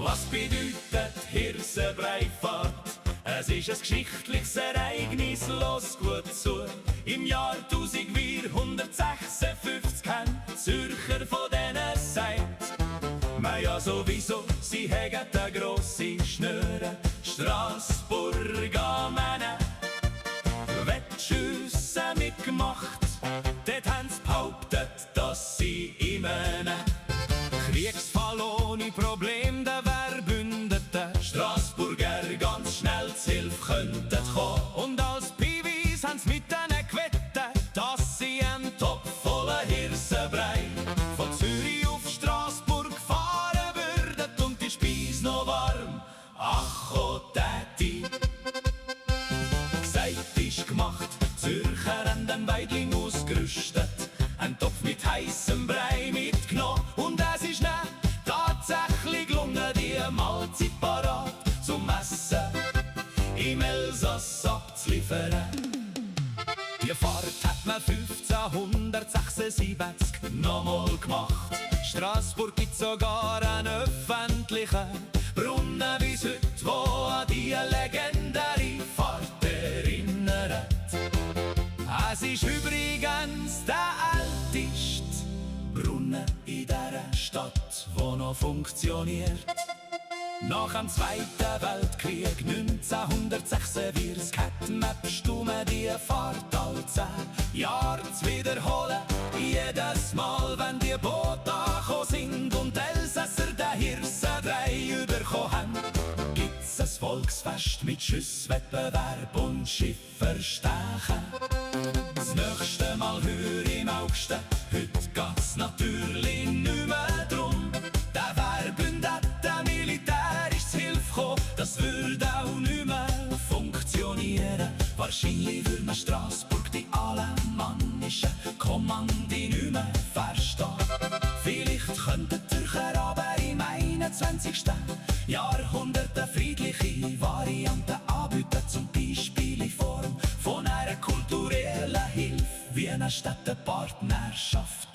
Was bedeutet Hirsenbreifahrt? Es ist ein geschichtliches Ereignis, los gut zu. Im Jahr 1456 haben Zürcher von denen sagt, man ja sowieso, sie haben eine grosse Schnüre. Straßburger Männer, Wettschüsse mitgemacht, dort haben sie behauptet, dass sie in einem Kriegsfall ohne Problem der Verbündeten Straßburger ganz schnell zu Hilfe könnten kommen. Und als Piwis haben sie mit denen gewettet, dass sie einen Topf voller Hirsenbrei von Zürich auf Straßburg fahren würden und die Speise noch warm. Ach, oh Täti, gesagt ist gemacht, Zürcher haben den Weidling ausgerüstet, einen Topf mit heißem Brei mitgenommen und es ist ihnen tatsächlich gelungen, die Mahlzeit parat zum Essen im Elsass abzuliefern. Die Fahrt hat man 1576 nochmal gemacht. Straßburg gibt sogar einen öffentlichen Brunnen bis heute, wo an die legendäre Fahrt erinnert. Es ist übrigens der älteste Brunnen in dieser Stadt, der noch funktioniert. Nach dem Zweiten Weltkrieg 1946 hätten wir bestimmt die Fahrt alle 10 Jahre zu wiederholen. Jedes Mal, wenn die Boote angekommen sind und Elsässer den Hirsenbrei bekommen haben, gibt's ein Volksfest mit Schusswettbewerb und Schifferstechen. Das nächste Mal hör im August, heute geht's natürlich nicht mehr drum. Der Verbündeten Militär ist zu Hilfe gekommen, das würde auch nicht mehr funktionieren. Wahrscheinlich würde man Straßburg die alemannischen Kommandi nicht mehr verstehen. Vielleicht könnten die Türker aber im 21. Jahrhundert eine friedliche Variante anbieten, zum Beispiel in Form von einer kulturellen Hilfe wie einer Städtepartnerschaft.